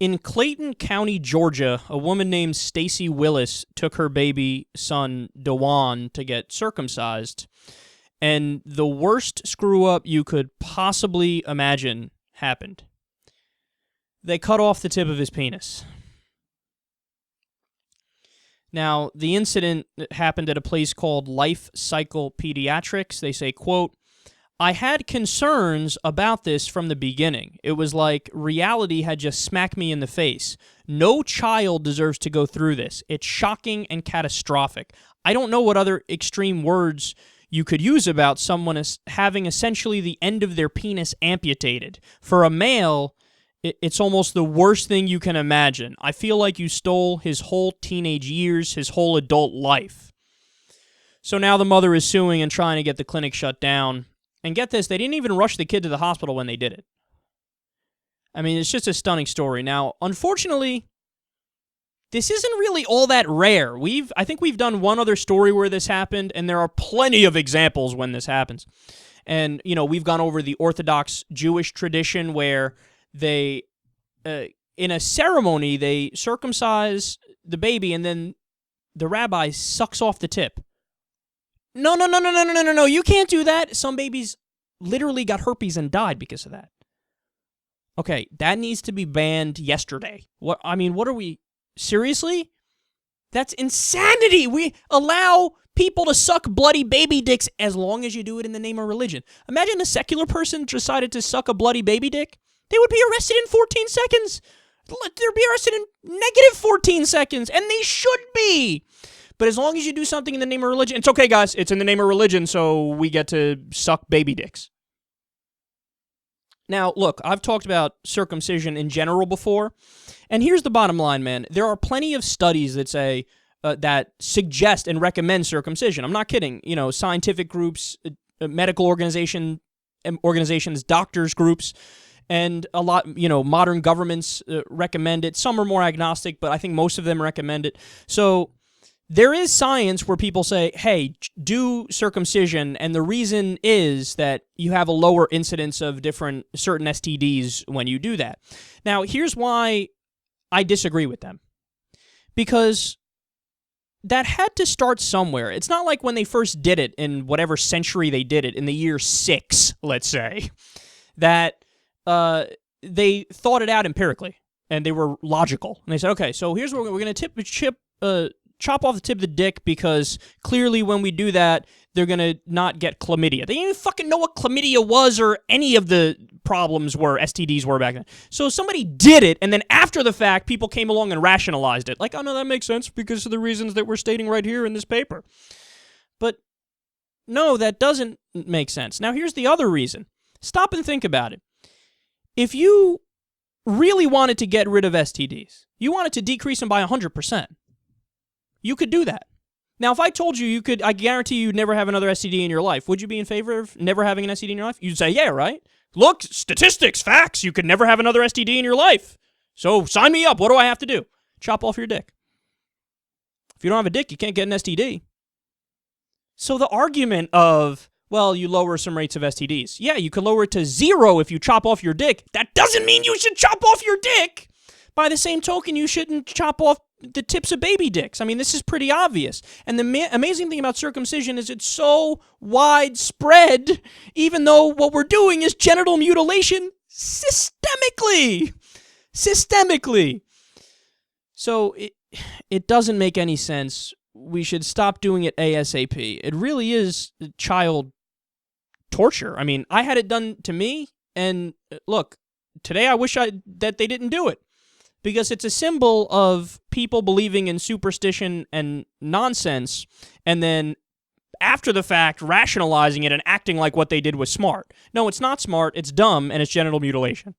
In Clayton County, Georgia, a woman named Stacy Willis took her baby son, Dewan, to get circumcised. And the worst screw-up you could possibly imagine happened. They cut off the tip of his penis. Now, the incident happened at a place called Life Cycle Pediatrics. They say, quote, I had concerns about this from the beginning. It was like reality had just smacked me in the face. No child deserves to go through this. It's shocking and catastrophic. I don't know what other extreme words you could use about someone as having essentially the end of their penis amputated. For a male, it's almost the worst thing you can imagine. I feel like you stole his whole teenage years, his whole adult life. So now the mother is suing and trying to get the clinic shut down. And get this, they didn't even rush the kid to the hospital when they did it. I mean, it's just a stunning story. Now, unfortunately, this isn't really all that rare. I think we've done one other story where this happened, and there are plenty of examples when this happens. And, you know, we've gone over the Orthodox Jewish tradition where they, in a ceremony, they circumcise the baby, and then the rabbi sucks off the tip. No, you can't do that. Some babies literally got herpes and died because of that. Okay, that needs to be banned yesterday. What are we, seriously? That's insanity. We allow people to suck bloody baby dicks as long as you do it in the name of religion. Imagine a secular person decided to suck a bloody baby dick. They would be arrested in 14 seconds. They'd be arrested in negative 14 seconds, and they should be. But as long as you do something in the name of religion, it's okay, guys. It's in the name of religion, so we get to suck baby dicks. Now, look, I've talked about circumcision in general before, and here's the bottom line, man. There are plenty of studies that say that suggest and recommend circumcision. I'm not kidding. You know, scientific groups, medical organizations, doctors groups, and a lot, you know, modern governments recommend it. Some are more agnostic, but I think most of them recommend it. So there is science where people say, hey, do circumcision, and the reason is that you have a lower incidence of certain STDs when you do that. Now, here's why I disagree with them. Because that had to start somewhere. It's not like when they first did it in whatever century they did it, in the year 6, let's say, that they thought it out empirically, and they were logical. And they said, okay, so here's what we're going to chop off the tip of the dick because clearly when we do that, they're going to not get chlamydia. They didn't even fucking know what chlamydia was or any of the problems were, STDs were back then. So somebody did it, and then after the fact, people came along and rationalized it. Like, oh, no, that makes sense because of the reasons that we're stating right here in this paper. But no, that doesn't make sense. Now, here's the other reason. Stop and think about it. If you really wanted to get rid of STDs, you wanted to decrease them by 100%, you could do that. Now, if I told you could, I guarantee you'd never have another STD in your life. Would you be in favor of never having an STD in your life? You'd say, yeah, right? Look, statistics, facts, you could never have another STD in your life. So sign me up. What do I have to do? Chop off your dick. If you don't have a dick, you can't get an STD. So the argument of, well, you lower some rates of STDs. Yeah, you could lower it to 0 if you chop off your dick. That doesn't mean you should chop off your dick. By the same token, you shouldn't chop off the tips of baby dicks. I mean, this is pretty obvious. And the amazing thing about circumcision is it's so widespread, even though what we're doing is genital mutilation systemically. So it doesn't make any sense. We should stop doing it ASAP. It really is child torture. I mean, I had it done to me, and look, today I wish that they didn't do it. Because it's a symbol of people believing in superstition and nonsense, and then after the fact, rationalizing it and acting like what they did was smart. No, it's not smart, it's dumb, and it's genital mutilation.